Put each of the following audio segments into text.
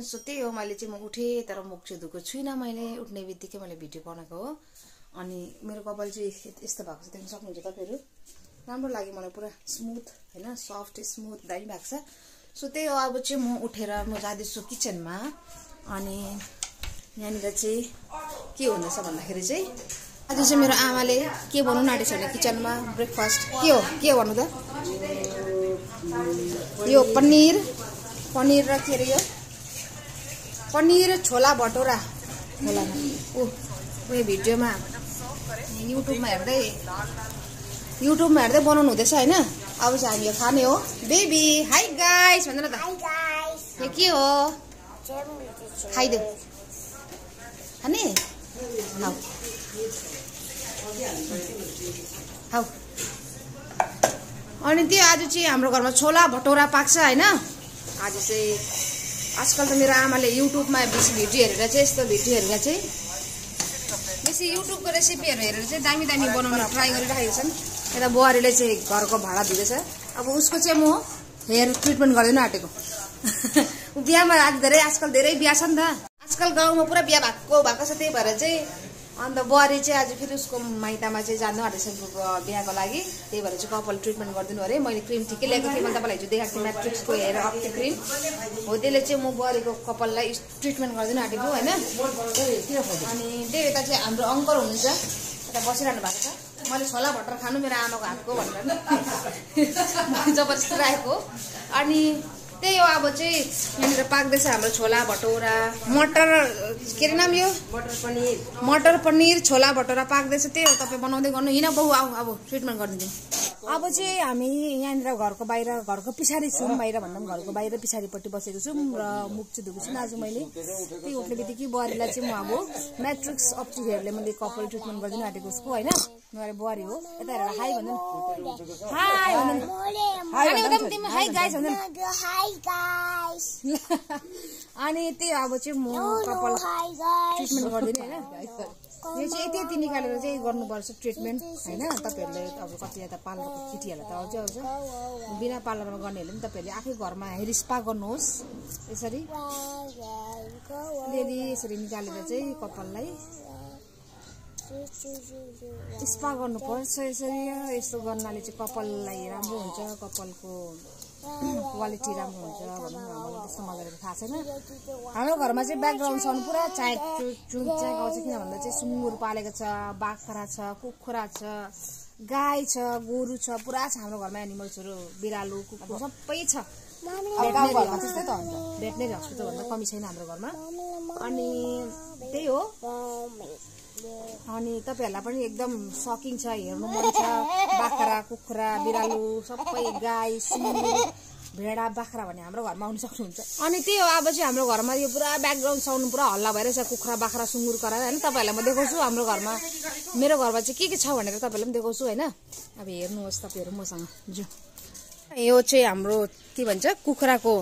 So त्यही हो मैले चाहिँ म उठेँ तर मुख चाहिँ धुएको छुइनँ मैले उठ्ने बित्तिकै मैले भिडियो बनाएको हो अनि मेरो कपाल चाहिँ यस्तो भएको छ देख्न सक्नुहुन्छ तपाईहरु राम्रो लाग्यो मलाई पुरा स्मुथ हैन सफ्ट स्मुथ दामी भएको छ सो त्यही हो अब चाहिँ म उठेर म जाँदैछु किचनमा अनि यहाँनिर चाहिँ के हुँदैछ भन्दाखेरि चाहिँ आज चाहिँ मेरो आमाले के बनाउन आँटेछ भने किचनमा ब्रेकफास्ट के भन्नु त यो पनीर र के रे यो पनीर छोला भटोरा खोलामा उयो भिडियोमा युट्युबमा हेर्दै बनाउनु हुँदैछ हैन अब चाहिँ हामी यो खाने हो बेबी हाई गाइस भन्दैन त हाई गाइस यो के हो खाइदेऊ खाने हाउ अनि त्यो आज चाहिँ हाम्रो घरमा छोला भटोरा पाक्छ हैन आज चाहिँ आजकल त मेरो आमाले युट्युबमा बेसी भिडियो हेरेर चाहिँ यस्तो भिडियो हेरेर चाहिँ बेसी युट्युबको रेसिपीहरु हेरेर चाहिँ दामी दामी बनाउन ट्राई गरिरहेको छन् यता बुहारीले चाहिँ घरको भाडा दिँदैछ अब उसको चाहिँ म हेयर ट्रिटमेन्ट गर्दैन आटेको बिहामा आजकल धेरै बिहा छ नि त आजकल गाउँमा पुरा बिहा भएको छ त्यही भएर चाहिँ अन्त बुहारी चाहिँ आज फेरि उसको माइतामा चाहिँ जानु आँटेछ बिहाको लागि त्यही भएर चाहिँ कपाल ट्रिटमेन्ट गरिदिनु अरे मैले क्रिम ठिकै ल्याएको थिएँ मैले तपाईँलाई हिजो देखाएको थिएँ म्याट्रिक्सको हेयर अप्टी क्रिम हो त्यसले चाहिँ म बुहारीको कपाललाई ट्रिटमेन्ट गरिदिनु आँटेको हैन अनि त्यही यता चाहिँ हाम्रो अङ्कल हुनुहुन्छ यता बसिरहनु भएको छ मैले छोला भटोरा खानु मेरो आमाको हातको भनेर जबरजस्ती राखेको अनि त्यही हो अब चाहिँ यहाँनिर पाक्दैछ हाम्रो छोला भटोरा मटर के रे नाम यो मटर पनीर छोला भटोरा पाक्दैछ त्यही हो तपाईँ बनाउँदै गर्नु हिँड बहु आऊ अब ट्रिटमेन्ट गरिदिन्छु अब चाहिँ हामी यहाँनिर घरको बाहिर घरको पछाडि छौँ बाहिर भन्दा पनि घरको बाहिर पछाडिपट्टि बसेको छौँ र मुख चाहिँ धुएको छु आज मैले त्यही उठ्ने बित्तिकै बुहारीलाई चाहिँ म अब म्याट्रिक्स अप्टिकहरूले मैले कपाल ट्रिटमेन्ट गरिदिनु आँटेको उसको होइन मेरो बुहारी हो यता हेरेर हाई भन्दैन हाई गाइस भन्दैन अनि त्यही अब चाहिँ म कपाल ट्रिटमेन्ट गरिदिनु होइन यो चाहिँ यति निकालेर चाहिँ गर्नुपर्छ ट्रिटमेन्ट होइन तपाईँहरूले अब कति यता पार्लरको केटीहरूलाई त आउँछ बिना पार्लरमा गर्नेहरूले पनि तपाईँहरूले आफै घरमा हेयर स्पा गर्नुहोस् यसरी यसरी निकालेर चाहिँ कपाललाई स्पा गर्नुपर्छ यसरी यस्तो गर्नाले चाहिँ कपाललाई राम्रो हुन्छ कपालको क्वालिटी राम्रो हुन्छ भनौँ न मलाई त्यस्तो मजाले थाहा छैन हाम्रो घरमा चाहिँ ब्याकग्राउन्ड साउन्ड पुरा चाहेको आउँछ किन भन्दा चाहिँ सुँगुर पालेको छ बाख्रा छ कुखुरा छ गाई छ गोरु छ पुरा छ हाम्रो घरमा एनिमल्सहरू बिरालो कुकुर सबै छ भेटनेरी हस्पिटल भन्दा कमी छैन हाम्रो घरमा अनि त्यही हो अनि तपाईहरुलाई पनि एकदम सकिङ छ हेर्नु मन छ बाख्रा कुखुरा बिरालो सबै गाई सुँगुर भेडा बाख्रा भन्ने हाम्रो घरमा आउन सक्नुहुन्छ अनि त्यही हो अब चाहिँ हाम्रो घरमा यो पुरा ब्याकग्राउन्ड साउन्ड पुरा हल्ला भइरहेछ कुखुरा बाख्रा सुँगुर कराएर हैन तपाईहरुलाई म देखाउँछु हाम्रो घरमा मेरो घरमा चाहिँ के छ भनेर तपाईहरुलाई पनि देखाउँछु हैन अब हेर्नुहोस् तपाईहरु मसँग जो यो चाहिँ हाम्रो के भन्छ कुखुराको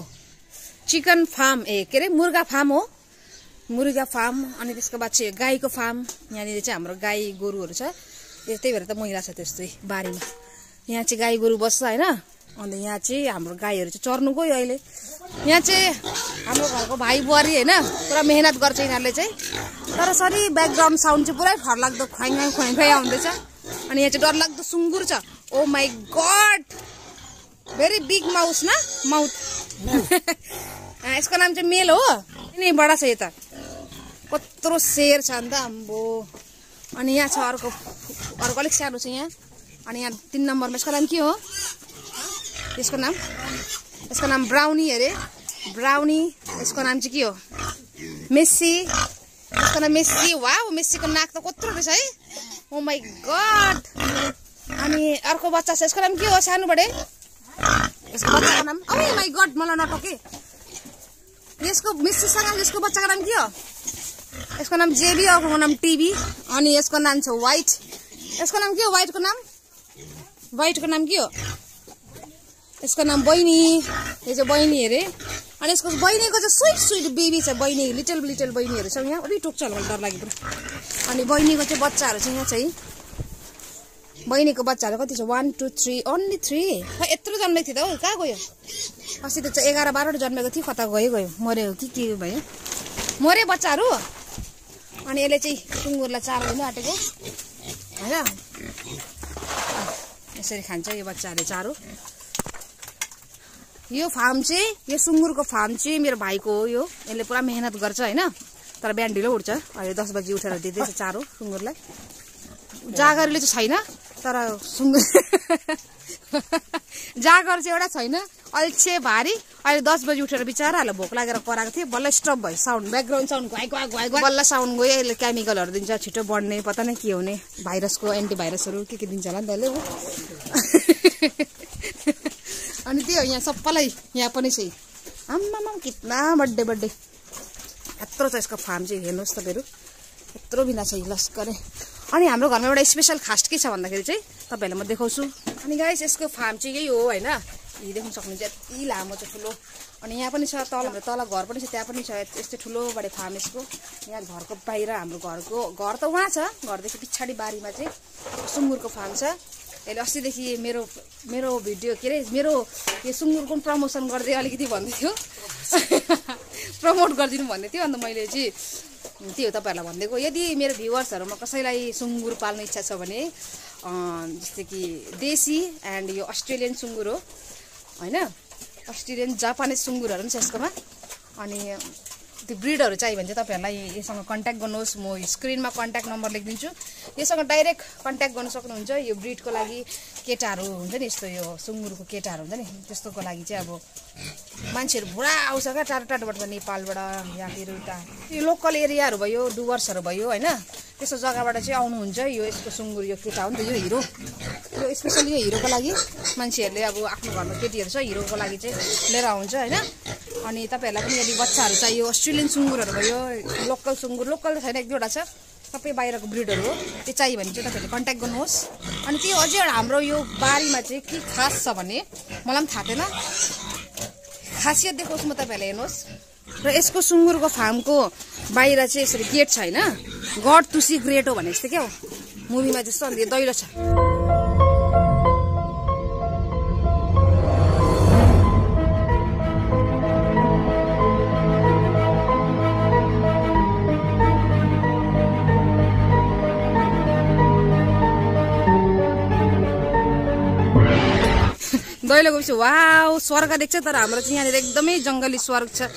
चिकन फार्म के रे मुर्गा फार्म हो मुर्गा फार्म अनि त्यसको बाद चाहिँ गाईको फार्म यहाँनिर चाहिँ हाम्रो गाई गोरुहरू छ त्यही भएर त मैला छ त्यस्तै बारीमा यहाँ चाहिँ गाई गोरु बस्छ हैन अन्त यहाँ चाहिँ हाम्रो गाईहरू चाहिँ चर्नु गयो अहिले यहाँ चाहिँ हाम्रो घरको भाइ बुहारी हैन पुरा मेहनत गर्छ यिनीहरूले चाहिँ तर सरी ब्याकग्राउन्ड साउन्ड चाहिँ पुरै खरलाग्दो खुवाइ आउँदैछ अनि यहाँ चाहिँ डरलाग्दो सुँगुर छ oh my God very big mouse न माउथ यसको नाम चाहिँ मेल हो यिनै बडा छ यता कत्रो शेर छ अन्त अम्बो अनि यहाँ छ अर्को अलिक सानो छ यहाँ अनि यहाँ 3 नम्बरमा यसको नाम के हो यसको नाम ब्राउनी अरे ब्राउनी यसको नाम चाहिँ के हो मेस्सी यसको नाम मेस्सी वाउ मेस्सीको नाक त कत्रो रहेछ है ओ माई गॉड अनि अर्को बच्चा छ यसको नाम के हो सानो बडे यसको बच्चाको नाम ओ माई गॉड मलाई नटोके यसको मेस्सीसँग यसको बच्चाको नाम के हो यसको नाम जेबी अर्को नाम टीबी अनि यसको नाम छ व्हाइट यसको नाम के हो व्हाइटको नाम के हो यसको नाम बहिनी यो चाहिँ बहिनी अरे अनि यसको बहिनीको चाहिँ स्वीट बेबी छ बहिनी लिटल बहिनीहरू छ यहाँ अलि टोक्छ होला डर लाग्यो पुरा अनि बहिनीको चाहिँ बच्चाहरू चाहिँ यहाँ चाहिँ बहिनीको बच्चाहरू कति छ 1 2 3 ओन्ली 3 खै यत्रो जन्मेको थियो त हौ कहाँ गयो अस्ति त 11 12 जन्मेको थियो कता गयो मर्यो के भयो मरे बच्चाहरू अनि यसले चाहिँ सुँगुरलाई चारो दिन आँटेको हैन यसरी खान्छ यो बच्चाहरूले चारो यो फार्म चाहिँ यो सुँगुरको फार्म चाहिँ मेरो भाइको हो यो यसले पुरा मेहनत गर्छ हैन तर बिहान ढिलो उठ्छ अहिले 10 बजे उठेर दिँदैछ चारो सुँगुरलाई जागरले चाहिँ छैन तर सुँगुर जागर चाहिँ एउटा छैन अल्छे भारी अहिले 10 बजे उठेर बिचारालाई भोक लागेर कराएको थियो बल्ल स्टप भयो साउन्ड ब्याकग्राउन्ड साउन्ड घाइ बल्ल साउन्ड गयो यसले केमिकलहरू दिन्छ छिटो बढ्ने पता नै के हुने भाइरसको एन्टिभाइरसहरू के दिन्छ होला नि तले अनि त्यो यहाँ सबैलाई यहाँ पनि चाहिँ आम्मामा कितना बर्थडे यत्रो छ यसको फार्म चाहिँ हेर्नुहोस् तपाईँहरू यत्रो बिना छ लस्करे अनि हाम्रो घरमा एउटा स्पेसल खास के छ भन्दाखेरि चाहिँ तपाईँहरूलाई म देखाउँछु अनि गाइस यसको फार्म चाहिँ यही हो हैन यी देख्न सक्नुहुन्छ यति लामो छ ठुलो अनि यहाँ पनि छ तल घर पनि छ त्यहाँ पनि छ यस्तै ठुलो बडे फार्म यसको यहाँ घरको बाहिर हाम्रो घर त वहाँ छ घरदेखि पछाडि बारीमा चाहिँ सुँगुरको फार्म छ यसले अस्तिदेखि मेरो भिडियो के अरे मेरो यो सुँगुरको प्रमोसन गर्दै अलिकति भन्दै थियो प्रमोट गरिदिनु भन्दै थियो अन्त मैले चाहिँ त्यो तपाईँहरूलाई भनिदिएको यदि मेरो भ्युवर्सहरूमा कसैलाई सुँगुर पाल्ने इच्छा छ भने जस्तै कि देशी एन्ड यो अस्ट्रेलियन सुँगुर हो हैन अस्ट्रेलियन जापानिज सुँगुरहरू पनि छ यसकोमा अनि त्यो ब्रिडहरू चाहियो भने चाहिँ तपाईँहरूलाई योसँग कन्ट्याक्ट गर्नुहोस् म स्क्रिनमा कन्ट्याक्ट नम्बर लेखिदिन्छु योसँग डाइरेक्ट कन्ट्याक्ट गर्न सक्नुहुन्छ यो ब्रिडको लागि केटाहरू हुन्छ नि यस्तो यो सुँगुरको केटाहरू हुन्छ नि त्यस्तोको लागि चाहिँ अब मान्छेहरू पुरा आउँछ क्या टाढो टाढोबाट नेपालबाट या फेरि उता यो लोकल एरियाहरू भयो डुवर्सहरू भयो हैन त्यस्तो जग्गाबाट चाहिँ आउनुहुन्छ यो यसको सुँगुर यो केटा हो नि त यो हिरो यो स्पेसली यो हिरोको लागि मान्छेहरूले अब आफ्नो घरमा केटीहरू छ हिरोको लागि चाहिँ लिएर आउँछ हैन अनि तपाईँहरूलाई पनि यदि बच्चाहरू चाहियो अस्ट्रेलियन सुँगुरहरू भयो लोकल सुँगुर लोकल छैन एक दुईवटा छ सबै बाहिरको ब्रिडहरू हो त्यो चाहियो भने चाहिँ तपाईँहरूले कन्ट्याक्ट गर्नुहोस् अनि त्यो अझै एउटा हाम्रो यो बारीमा चाहिँ के खास छ भने मलाई पनि थाहा थिएन खासियत देखाउँछु म तपाईँहरूलाई हेर्नुहोस् र यसको सुँगुरको फार्मको बाहिर चाहिँ यसरी गेट छ हैन गड तुसी ग्रेट हो भने जस्तो क्या हो मुभीमा जस्तो अन्त यो दैलो छ दैलो गएपछि वाउ स्वर्ग देख्छ तर हाम्रो चाहिँ यहाँनिर एकदमै जङ्गली स्वर्ग छ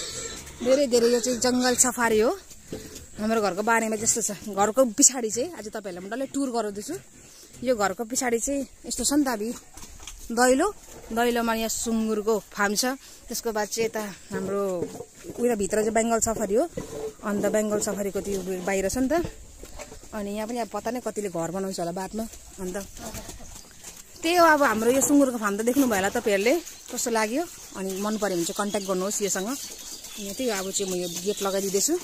धेरै यो चाहिँ जङ्गल सफारी हो हाम्रो घरको बारेमा जस्तो छ घरको पछाडि चाहिँ आज तपाईँहरूलाई म डल्लै टुर गराउँदैछु यो घरको पछाडि चाहिँ यस्तो छ नि त दैलोमा यहाँ सुँगुरको फार्म छ त्यसको बाद चाहिँ यता हाम्रो उयो भित्र चाहिँ बेङ्गल सफारी हो अन्त बेङ्गल सफारीको त्यो बाहिर छ नि त अनि यहाँ पनि अब पत्ता नै कतिले घर बनाउँछ होला बादमा अन्त त्यही हो अब हाम्रो यो सुँगुरको फार्म त देख्नु भयो होला तपाईँहरूले कस्तो लाग्यो अनि मन पर्यो भने चाहिँ कन्ट्याक्ट गर्नुहोस् योसँग अनि त्यही हो अब चाहिँ म यो गेट लगाइदिँदैछु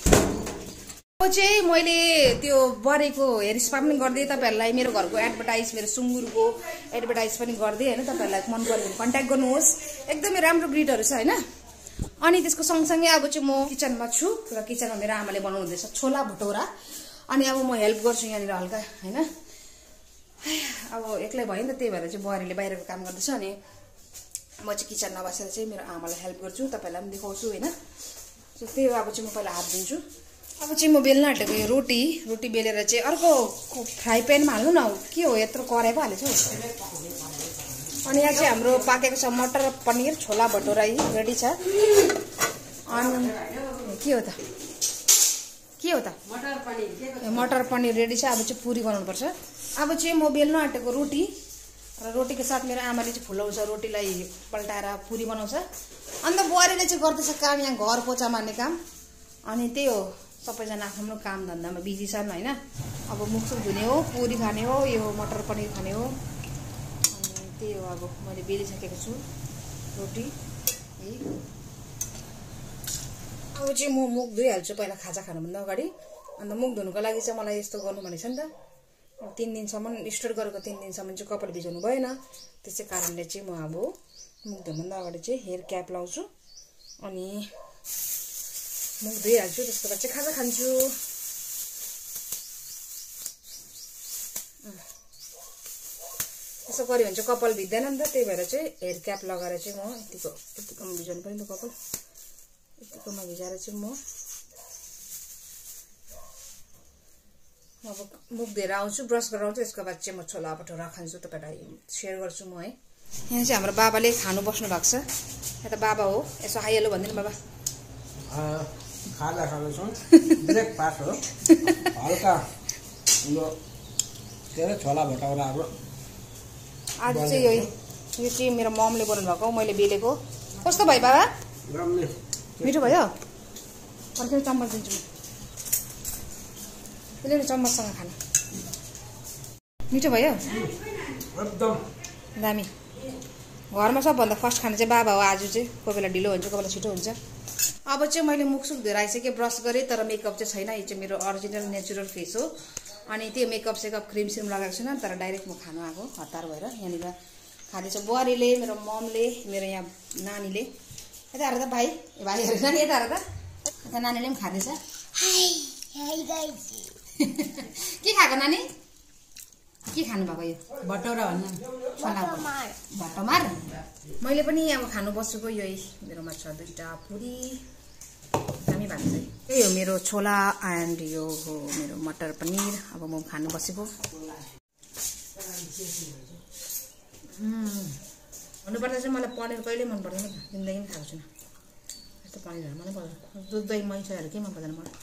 अब चाहिँ मैले त्यो बरेको हेयर स्पा पनि गर्दै तपाईँहरूलाई मेरो घरको एडभर्टाइज मेरो सुँगुरको एडभर्टाइज पनि गर्दै होइन तपाईँहरूलाई मन पर्यो भने कन्ट्याक्ट गर्नुहोस् एकदमै राम्रो ब्रिडहरू छ होइन अनि त्यसको सँगसँगै अब चाहिँ म किचनमा छु र किचनमा मेरो आमाले बनाउनु हुँदैछ छोला भटौरा अनि अब म हेल्प गर्छु यहाँनिर हल्का होइन अब एक्लै भयो नि त त्यही भएर चाहिँ बुहारीले बाहिरको काम गर्दैछ अनि म चाहिँ किचनमा बसेर चाहिँ मेरो आमालाई हेल्प गर्छु तपाईँलाई पनि देखाउँछु होइन सो त्यही हो अब चाहिँ म पहिला हात दिन्छु अब चाहिँ म बेल्न आँटेको यो रोटी बेलेर चाहिँ अर्को फ्राई प्यानमा हाल्नु न के हो यत्रो कराई पो हालेछु अनि यहाँ चाहिँ हाम्रो पाकेको छ मटर पनिर छोला भटौरा रेडी छ अनि के हो त मटर पनिर रेडी छ अब चाहिँ पुरी बनाउनुपर्छ अब चाहिँ म बेल्न आँटेको रोटी र रोटीको साथ मेरो आमाले चाहिँ फुलाउँछ रोटीलाई पल्टाएर पुरी बनाउँछ अन्त बुहारीले चाहिँ गर्दैछ काम यहाँ घर पोचा मार्ने काम अनि त्यही हो सबैजना आफ्नो काम धन्दामा बिजी छन् होइन अब मुखसुख धुने हो पुरी खाने हो यो मटर पनिर खाने हो अनि त्यही हो अब मैले बेलिसकेको छु रोटी अब चाहिँ म मुख धुइहाल्छु पहिला खाजा खानुभन्दा अगाडि अन्त मुख धुनुको लागि चाहिँ मलाई यस्तो गर्नु भनेको छ नि त 3 दिनसम्म स्टोर गरेको 3 दिनसम्म चाहिँ कपाल भिजाउनु भएन त्यसै कारणले चाहिँ म अब मुख धुनुभन्दा अगाडि चाहिँ हेयर क्याप लाउँछु अनि मुख धुइहाल्छु त्यसको बाद चाहिँ खाजा खान्छु यसो गऱ्यो भने चाहिँ कपाल भिज्दैन नि त, त्यही भएर चाहिँ हेयर क्याप लगाएर चाहिँ म यतिकोमा भिजाउनु पर्यो नि त कपाल। यतिकोमा भिजाएर चाहिँ म अब मुख धुएर आउँछु, ब्रस गरेर आउँछु। यसको बाद चाहिँ म छोला भटौरा खान्छु, तपाईँलाई सेयर गर्छु म है। यहाँ चाहिँ हाम्रो बाबाले खानु बस्नु भएको छ। यता बाबा हो, यसो हाई हेलो भनिदिनु बाबा। खाजा खाँदैछौँ, ब्रेकफास्ट हो, हल्का यो के अरे छोला भटौराहरू। आज चाहिँ यो चाहिँ मेरो ममले बनाउनु भएको, मैले बेलेको। कस्तो भयो बाबा? मिठो भयो? अर्कै चम्मच दिन्छु म, त्यसले चम्मचसँग खानु। मिठो भयो एकदम दामी। घरमा सबभन्दा फर्स्ट खाना चाहिँ बाबा हो। आज चाहिँ कोही बेला ढिलो हुन्छ, कोही बेला छिटो हुन्छ। अब चाहिँ मैले मुखसुख धुएर आइसकेँ, ब्रस गरेँ, तर मेकअप चाहिँ छैन। यो चाहिँ मेरो अरिजिनल नेचुरल फेस हो। अनि त्यो मेकअप सेकअप क्रिम सिम लगाएको छैन, तर डाइरेक्ट म खानु आएको हतार भएर। यहाँनिर खाँदैछ बुहारीले, मेरो ममले, मेरो यहाँ नानीले। यता हेर त भाइ, भाइहरू नानी यता हेर त, यता नानीले पनि खाँदैछ। के खाएको नानी? के खानुभएको? यो भटौरा भन्नु, भटमार। मैले पनि अब खानु बसेको यही मेरोमा छ 2टा पुरी, दामी भएको चाहिँ। त्यही हो मेरो छोला एन्ड यो हो मेरो मटर पनिर। अब म खानु बसेको। भन्नुपर्दा चाहिँ मलाई पनिर कहिले मन पर्दैन, जिन्दगी पनि खाएको छुइनँ यस्तो पनिरहरू। मलाई पर्दैन, दुध दही मैसहरू केही मन पर्दैन मलाई।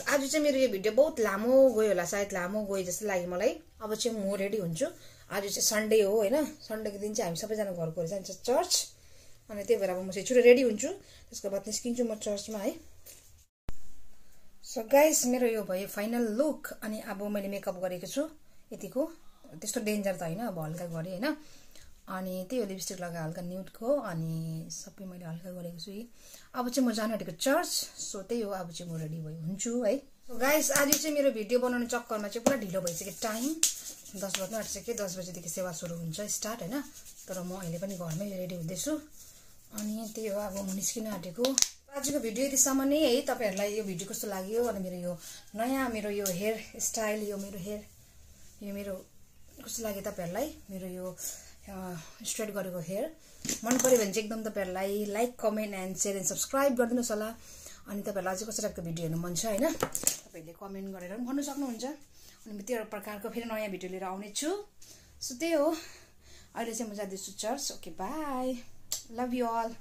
आज चाहिँ मेरो यो भिडियो बहुत लामो गयो होला, सायद लामो गयो जस्तो लाग्यो मलाई। अब चाहिँ म रेडी हुन्छु। आज चाहिँ सन्डे हो होइन, सन्डेको दिन चाहिँ हामी सबैजना घर गएर जान्छ चर्च। अनि त्यही भएर अब म चाहिँ छिटो रेडी हुन्छु, त्यसको बाद निस्किन्छु म चर्चमा है। सो गाइस, मेरो यो भयो फाइनल लुक। अनि अब मैले मेकअप गरेको छु यतिको, त्यस्तो डेन्जर त होइन, अब हल्का गरेँ होइन। अनि त्यही हो लिपस्टिक लगाएर हल्का न्युडको, अनि सबै मैले हल्का गरेको छु। अब चाहिँ म जानु आँटेको चर्च। सो त्यही हो, अब चाहिँ म रेडी हुन्छु है। सो गाइस, आज चाहिँ मेरो भिडियो बनाउने चक्करमा चाहिँ पुरा ढिलो भइसक्यो। टाइम 10 बज्न आँटिसक्यो। 10 बजेदेखि सेवा सुरु हुन्छ स्टार्ट होइन, तर म अहिले पनि घरमै रेडी हुँदैछु। अनि त्यही हो, अब म निस्किन आँटेको। आजको भिडियो यतिसम्म नै है। तपाईँहरूलाई यो भिडियो कस्तो लाग्यो, अनि मेरो यो नयाँ मेरो यो हेयर स्टाइल, यो मेरो कस्तो लाग्यो तपाईँहरूलाई, मेरो यो स्ट्रेट गरेको हेयर मन पऱ्यो भने चाहिँ एकदम तपाईँहरूलाई like, comment and share and subscribe गरिदिनुहोस् होला। अनि तपाईँहरूलाई अझै कस्तो टाइपको भिडियो हेर्नु मन छ होइन, तपाईँहरूले कमेन्ट गरेर पनि भन्नु सक्नुहुन्छ। अनि त्यो प्रकारको फेरि नयाँ भिडियो लिएर आउने छु। सो त्यही हो, अहिले चाहिँ म जाँदैछु church. Okay bye, love you all.